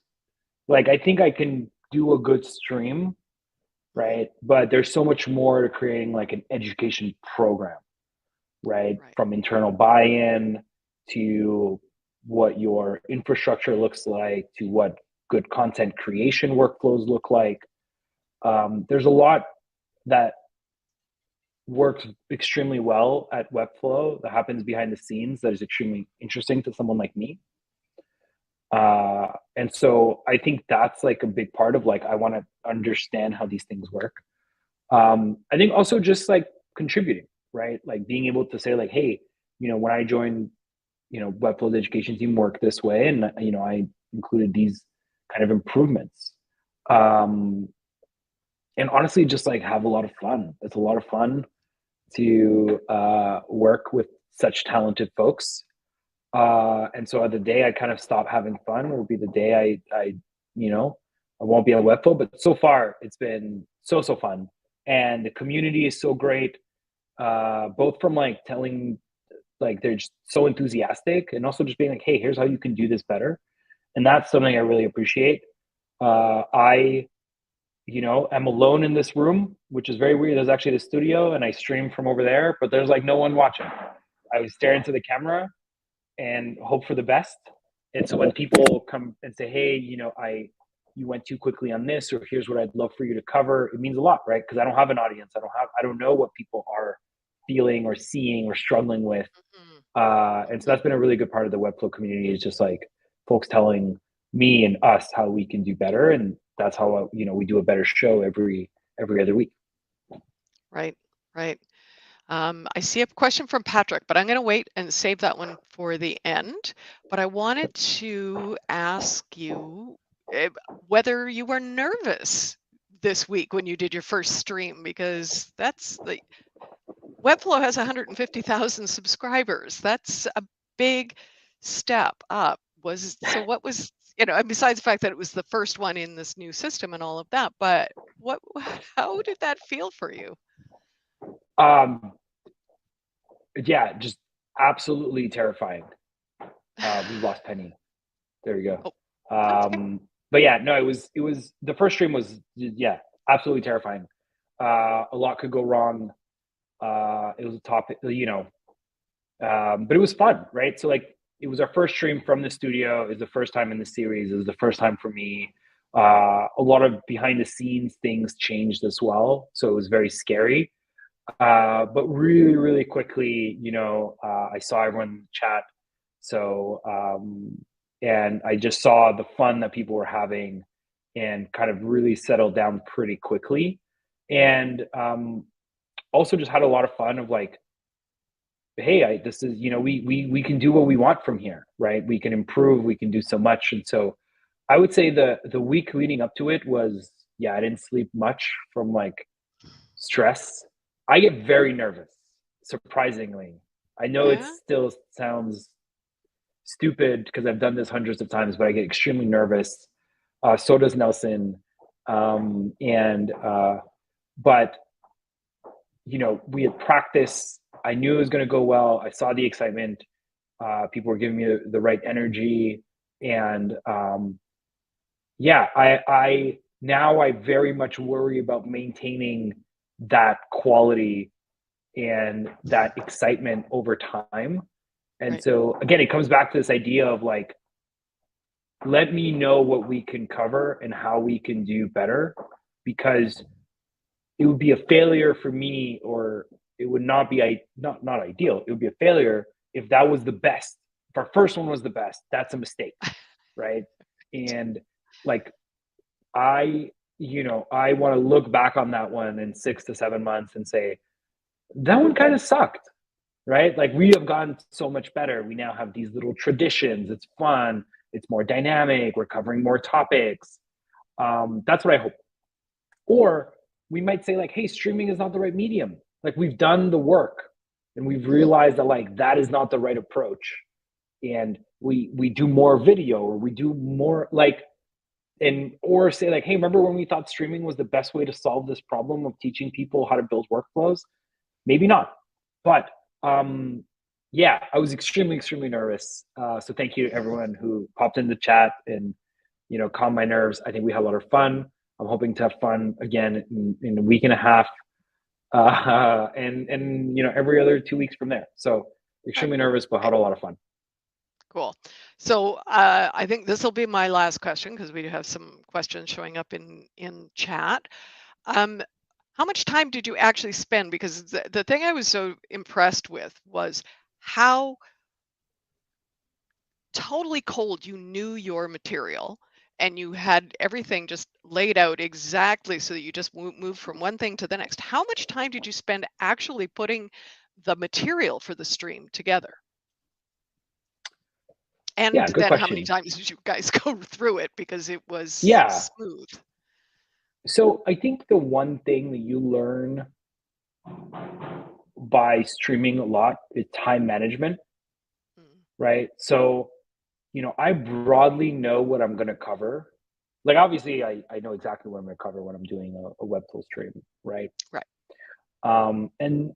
Like I think I can do a good stream, right? But there's so much more to creating like an education program, right? Right. From internal buy-in to what your infrastructure looks like, to what good content creation workflows look like. There's a lot that works extremely well at Webflow that happens behind the scenes that is extremely interesting to someone like me. And so I think that's like a big part of like, I want to understand how these things work. I think also just like contributing, right? Like being able to say like, hey, you know, when I joined, you know, Webflow's education team worked this way, and, you know, I included these kind of improvements. And honestly, just like have a lot of fun. It's a lot of fun to work with such talented folks. And so the day I kind of stop having fun will be the day I you know, I won't be on Webflow. But so far, it's been so fun and the community is so great, both from like telling, like they're just so enthusiastic, and also just being like, hey, here's how you can do this better. And that's something I really appreciate. I, I'm alone in this room, which is very weird. There's actually the studio and I stream from over there, but there's like no one watching. I would stare into the camera and hope for the best. And so when people come and say, hey, you went too quickly on this, or here's what I'd love for you to cover, it means a lot, right? Because I don't have an audience. I don't know what people are feeling or seeing or struggling with. And so that's been a really good part of the Webflow community, is just like folks telling me and us how we can do better. And that's how, we do a better show every other week. Right. I see a question from Patrick, but I'm going to wait and save that one for the end. But I wanted to ask you whether you were nervous this week when you did your first stream, because that's the Webflow has 150,000 subscribers. That's a big step up. What was, besides the fact that it was the first one in this new system and all of that, but how did that feel for you? Yeah, just absolutely terrifying. We lost Penny. There we go. Okay. But yeah, no, it was the first stream was, absolutely terrifying. A lot could go wrong. It was a topic, but it was fun, right? So like, it was our first stream from the studio. It was the first time in the series. It was the first time for me. A lot of behind the scenes things changed as well. So it was very scary. But really, really quickly, I saw everyone in the chat. So, and I just saw the fun that people were having and kind of really settled down pretty quickly. And also just had a lot of fun of like, hey, this is, we can do what we want from here, right? We can improve, we can do so much. And so I would say the week leading up to it was, I didn't sleep much from like stress. I get very nervous, surprisingly. I know it still sounds stupid because I've done this hundreds of times, but I get extremely nervous. So does Nelson. But we had practice. I knew it was going to go well. I saw the excitement. People were giving me the right energy. And I very much worry about maintaining that quality and that excitement over time. And so again, it comes back to this idea of like, let me know what we can cover and how we can do better, because it would be a failure for me, or it would not be not ideal. It would be a failure if that was the best. If our first one was the best, that's a mistake, right? And like, I want to look back on that one in 6 to 7 months and say, that one kind of sucked, right? Like, we have gotten so much better. We now have these little traditions. It's fun. It's more dynamic. We're covering more topics. That's what I hope. Or we might say like, hey, streaming is not the right medium. Like, we've done the work and we've realized that like, that is not the right approach. And we do more video, or we do more like, or say like, hey, remember when we thought streaming was the best way to solve this problem of teaching people how to build workflows? Maybe not. But I was extremely, extremely nervous. So thank you to everyone who popped in the chat and, calmed my nerves. I think we had a lot of fun. I'm hoping to have fun again in a week and a half, and every other 2 weeks from there. So extremely nervous, but had a lot of fun. Cool. So I think this will be my last question, because we do have some questions showing up in chat. How much time did you actually spend? Because the thing I was so impressed with was how totally cold you knew your material, and you had everything just laid out exactly so that you just move from one thing to the next. How much time did you spend actually putting the material for the stream together? And good then question. How many times did you guys go through it, because it was smooth? So I think the one thing that you learn by streaming a lot is time management, right? So, I broadly know what I'm going to cover, like obviously I know exactly what I'm going to cover when I'm doing a Webflow stream, right? Right. And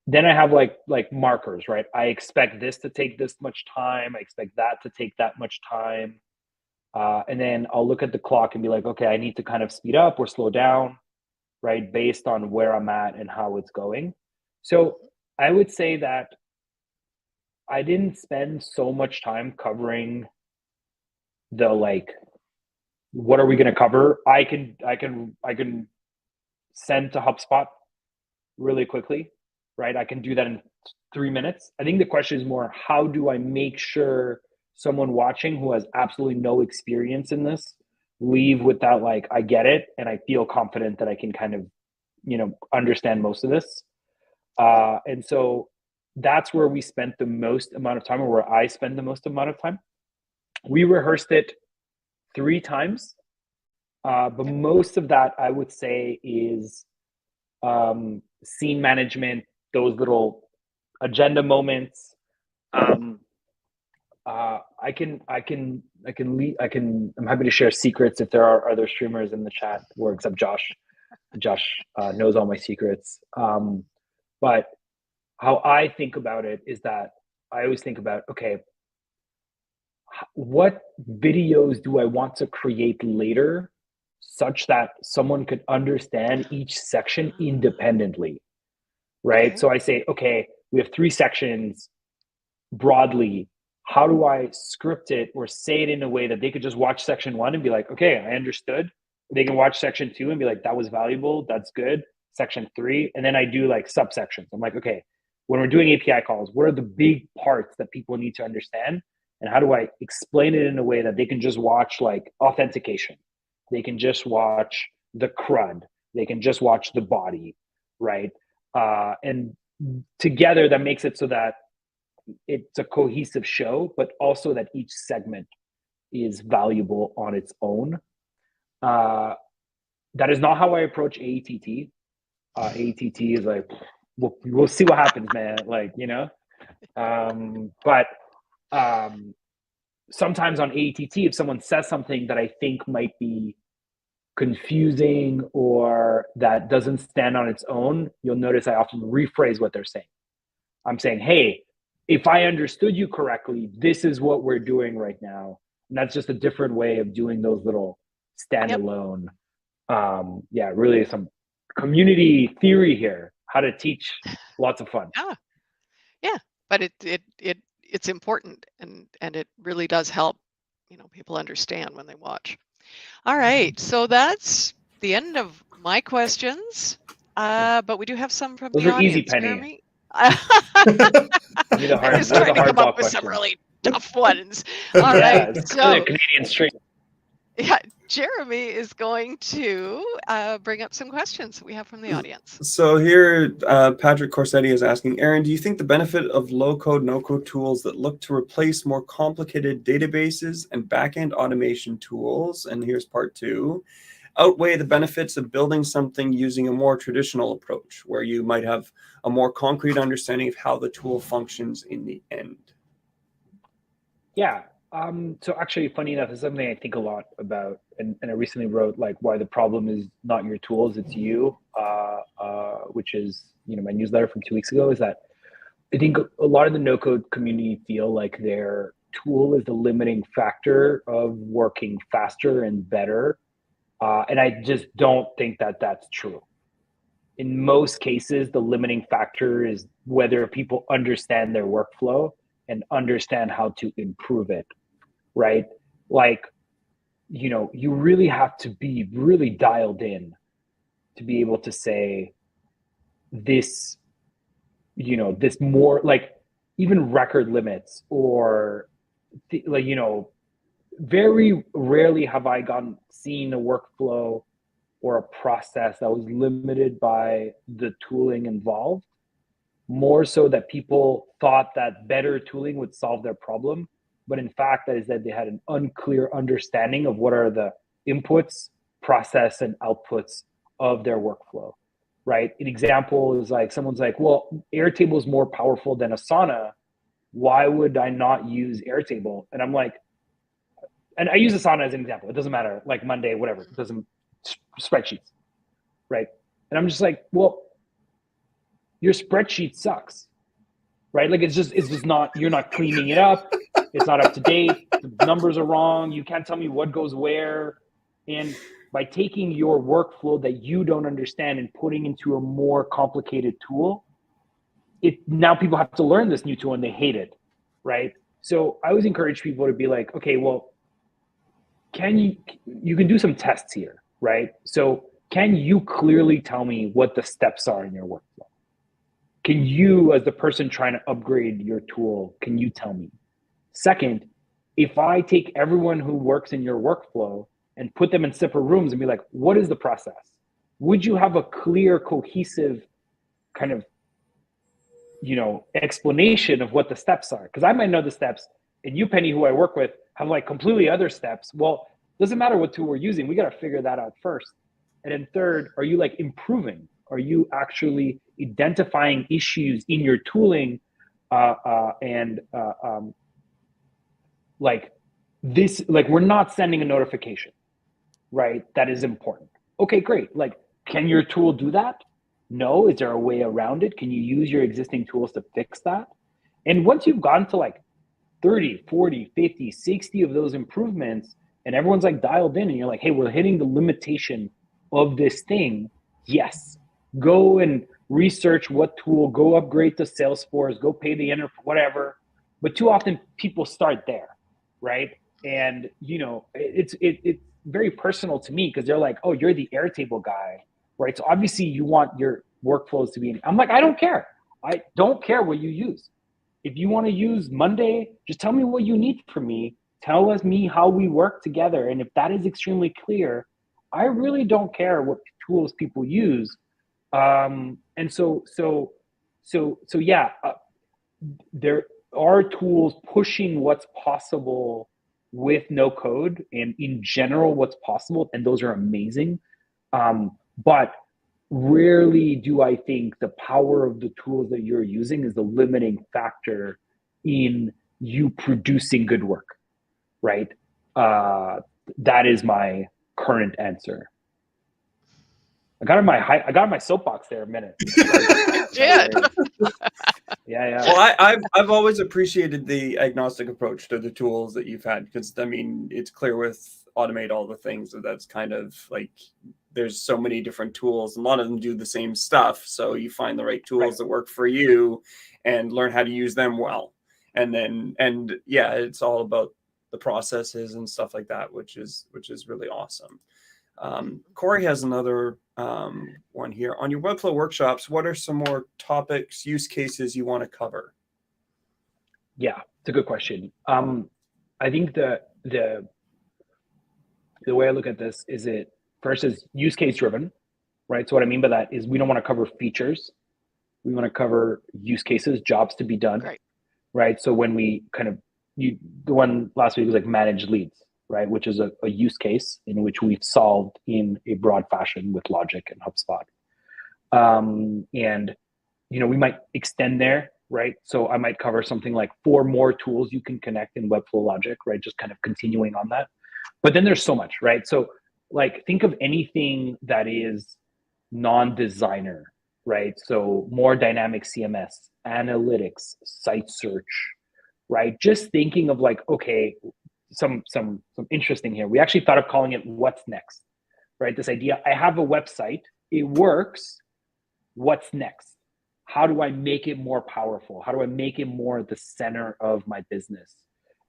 then I have like markers, right? I expect this to take this much time. I expect that to take that much time. And then I'll look at the clock and be like, okay, I need to kind of speed up or slow down, right? Based on where I'm at and how it's going. So I would say that I didn't spend so much time covering the like, what are we going to cover? I can send to HubSpot really quickly, right? I can do that in 3 minutes. I think the question is more, how do I make sure someone watching who has absolutely no experience in this leave with that, like, I get it, and I feel confident that I can kind of, understand most of this. And so that's where we spent the most amount of time, or where I spend the most amount of time. We rehearsed it 3 times, but most of that I would say is scene management, those little agenda moments. I'm happy to share secrets if there are other streamers in the chat, or except Josh. Josh knows all my secrets. But how I think about it is that I always think about, okay, what videos do I want to create later such that someone could understand each section independently, right? Okay. So I say, okay, we have 3 sections broadly. How do I script it or say it in a way that they could just watch section 1 and be like, okay, I understood. They can watch section 2 and be like, that was valuable, that's good. Section 3, and then I do like subsections. I'm like, okay, when we're doing API calls, what are the big parts that people need to understand? And how do I explain it in a way that they can just watch like authentication? They can just watch the CRUD. They can just watch the body, right? And together that makes it so that it's a cohesive show, but also that each segment is valuable on its own. That is not how I approach ATT. ATT is like, we'll see what happens, man. Like, but sometimes on ATT, if someone says something that I think might be confusing or that doesn't stand on its own, you'll notice I often rephrase what they're saying. I'm saying, hey, if I understood you correctly, this is what we're doing right now. And that's just a different way of doing those little standalone, really some community theory here, how to teach. Lots of fun. Yeah, but it's important, and it really does help, people understand when they watch. All right, so that's the end of my questions, but we do have some from Those the are audience. easy, Penny. Jeremy? Give me the hard, I was trying to come up with questions. some really tough ones. All right, it's so a Canadian stream. Yeah, Jeremy is going to bring up some questions we have from the audience. So here, Patrick Corsetti is asking, Aron, do you think the benefit of low-code, no-code tools that look to replace more complicated databases and back-end automation tools, and here's part 2, outweigh the benefits of building something using a more traditional approach, where you might have a more concrete understanding of how the tool functions in the end? Yeah. So actually, funny enough, it's something I think a lot about, and I recently wrote like why the problem is not your tools, it's you, which is, my newsletter from 2 weeks ago, is that I think a lot of the no-code community feel like their tool is the limiting factor of working faster and better. And I just don't think that that's true. In most cases, the limiting factor is whether people understand their workflow and understand how to improve it, right? Like, you really have to be really dialed in to be able to say this, this more, like even record limits or very rarely have I seen a workflow or a process that was limited by the tooling involved, more so that people thought that better tooling would solve their problem. But in fact, that is that they had an unclear understanding of what are the inputs, process, and outputs of their workflow, right? An example is like, someone's like, well, Airtable is more powerful than Asana. Why would I not use Airtable? And I'm like, and I use Asana as an example. It doesn't matter, like Monday, whatever. It doesn't, spreadsheets, right? And I'm just like, well, your spreadsheet sucks, right? Like it's just not, you're not cleaning it up. It's not up to date. The numbers are wrong. You can't tell me what goes where. And by taking your workflow that you don't understand and putting into a more complicated tool, now people have to learn this new tool and they hate it, right? So I always encourage people to be like, okay, well, you can do some tests here, right? So can you clearly tell me what the steps are in your workflow? Can you, as the person trying to upgrade your tool, can you tell me? Second, if I take everyone who works in your workflow and put them in separate rooms and be like, what is the process? Would you have a clear, cohesive kind of, explanation of what the steps are? Because I might know the steps, and you, Penny, who I work with, have like completely other steps. Well, doesn't matter what tool we're using. We got to figure that out first. And then third, are you like improving? Are you actually identifying issues in your tooling like we're not sending a notification, right? That is important. Okay, great. Like, can your tool do that? No. Is there a way around it? Can you use your existing tools to fix that? And once you've gotten to like 30, 40, 50, 60 of those improvements, and everyone's like dialed in and you're like, hey, we're hitting the limitation of this thing. Yes. Go and research what tool, go upgrade to Salesforce, go pay the whatever. But too often people start there, right? And it's very personal to me because they're like, oh, you're the Airtable guy, right? So obviously you want your workflows to be I'm like, I don't care. I don't care what you use. If you want to use Monday, just tell me what you need from me. Tell me how we work together. And if that is extremely clear, I really don't care what tools people use. And so yeah, there are tools pushing what's possible with no code and in general what's possible, and those are amazing. But rarely do I think the power of the tools that you're using is the limiting factor in you producing good work, right? That is my current answer. I got on my soapbox there a minute. Yeah. Yeah. Well, I've always appreciated the agnostic approach to the tools that you've had, because I mean, it's clear with Automate All the Things that's kind of like there's so many different tools. A lot of them do the same stuff, so you find the right tools that work for you and learn how to use them well. And yeah, it's all about the processes and stuff like that, which is really awesome. Corey has another one here. On your Webflow workshops, what are some more topics, use cases you want to cover? Yeah, it's a good question. I think the way I look at this is first is use case driven, right? So what I mean by that is we don't want to cover features. We want to cover use cases, jobs to be done, right? So when we the one last week was like manage leads, right? Which is a use case in which we've solved in a broad fashion with Logic and HubSpot. And, we might extend there, right? So I might cover something like 4 more tools you can connect in Webflow Logic, right? Just kind of continuing on that. But then there's so much, right? So like, think of anything that is non-designer, right? So more dynamic CMS, analytics, site search, right? Just thinking of like, okay, some interesting here. We actually thought of calling it what's next, right? This idea, I have a website, it works, what's next? How do I make it more powerful? How do I make it more the center of my business?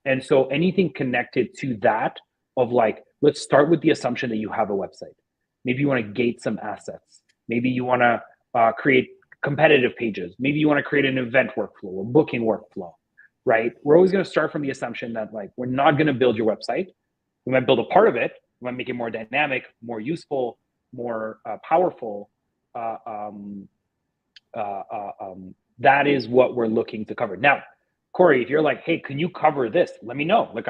And so anything connected to that of like, let's start with the assumption that you have a website. Maybe you want to gate some assets. Maybe you want to create competitive pages. Maybe you want to create an event workflow, a booking workflow, right? We're always going to start from the assumption that like, we're not going to build your website. We might build a part of it. We might make it more dynamic, more useful, more powerful. That is what we're looking to cover. Now, Corey, if you're like, hey, can you cover this? Let me know. Like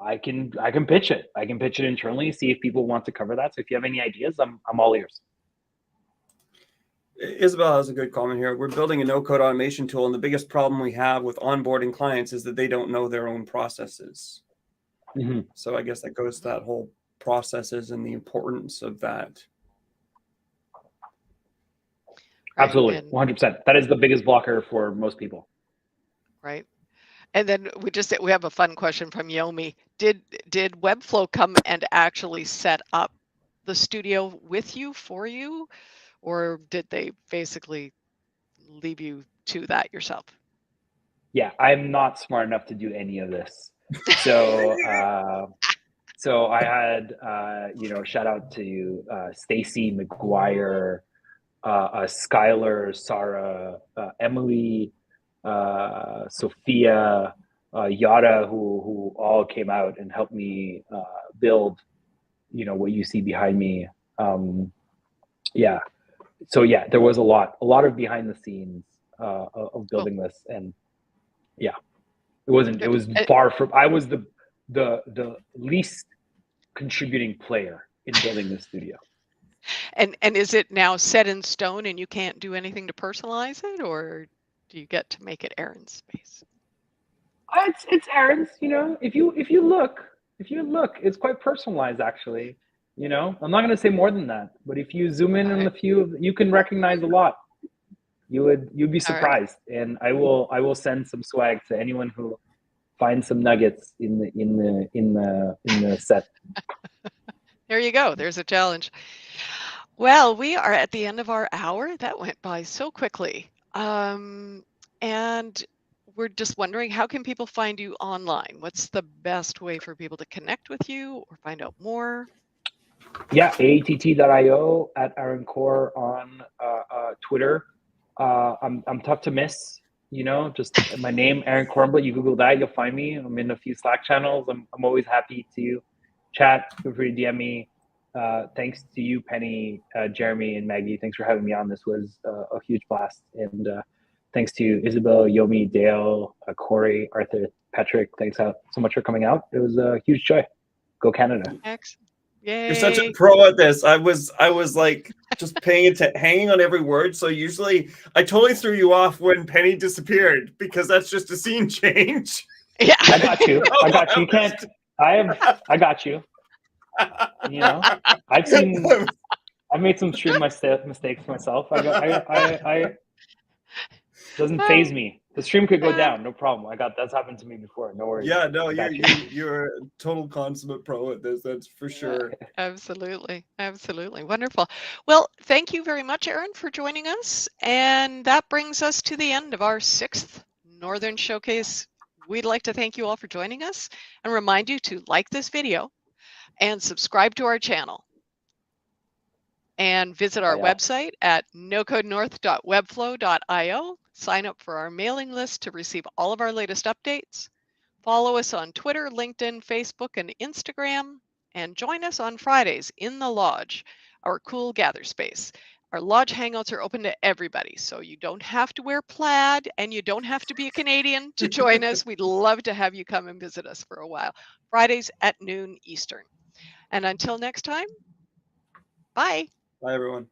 I can pitch it. I can pitch it internally, see if people want to cover that. So if you have any ideas, I'm all ears. Isabel has a good comment here. We're building a no-code automation tool, and the biggest problem we have with onboarding clients is that they don't know their own processes. Mhm. So I guess that goes to that whole processes and the importance of that. Right, Absolutely, and 100%. That is the biggest blocker for most people. right. And then we have a fun question from Yomi. Did Webflow come and actually set up the studio with you, for you, or did they basically leave you to that yourself? Yeah, I'm not smart enough to do any of this. So, so I had, shout out to Stacy McGuire, Skylar, Sarah, Emily, Sophia, Yada, who all came out and helped me build, what you see behind me. Yeah. So yeah, there was a lot of behind the scenes of building this, and yeah, it was far from. I was the least contributing player in building this studio. And is it now set in stone and you can't do anything to personalize it, or do you get to make it Aron's space? It's Aron's. If you look, it's quite personalized actually. I'm not going to say more than that, but if you zoom in on the few, you can recognize a lot. You'd be surprised, and I will send some swag to anyone who finds some nuggets in the set. There you go. There's a challenge. Well, we are at the end of our hour. That went by so quickly. And we're just wondering, how can people find you online? What's the best way for people to connect with you or find out more? Yeah, ATT.io, at Aron Kor on Twitter. I'm tough to miss. Just my name, Aron Korenblit. You Google that, you'll find me. I'm in a few Slack channels. I'm always happy to chat. Feel free to DM me. Thanks to you, Penny, Jeremy, and Maggie. Thanks for having me on. This was a huge blast. And thanks to Isabel, Yomi, Dale, Corey, Arthur, Patrick. Thanks so much for coming out. It was a huge joy. Go Canada. Excellent. Yay. You're such a pro at this. I was like just hanging on every word. So usually I totally threw you off when Penny disappeared, because that's just a scene change. Yeah. I got you. You can't. I got you. I've made some stream mistakes myself. Doesn't phase me. The stream could go down, no problem. That's happened to me before. No worries. Yeah, no, you're a total consummate pro at this. That's for sure. Absolutely. Wonderful. Well, thank you very much, Aron, for joining us. And that brings us to the end of our 6th Northern Showcase. We'd like to thank you all for joining us and remind you to like this video and subscribe to our channel. And visit our website at nocodenorth.webflow.io. Sign up for our mailing list to receive all of our latest updates. Follow us on Twitter, LinkedIn, Facebook, and Instagram. And join us on Fridays in the Lodge, our cool gather space. Our Lodge Hangouts are open to everybody, so you don't have to wear plaid and you don't have to be a Canadian to join us. We'd love to have you come and visit us for a while. Fridays at noon Eastern. And until next time, bye. Bye, everyone.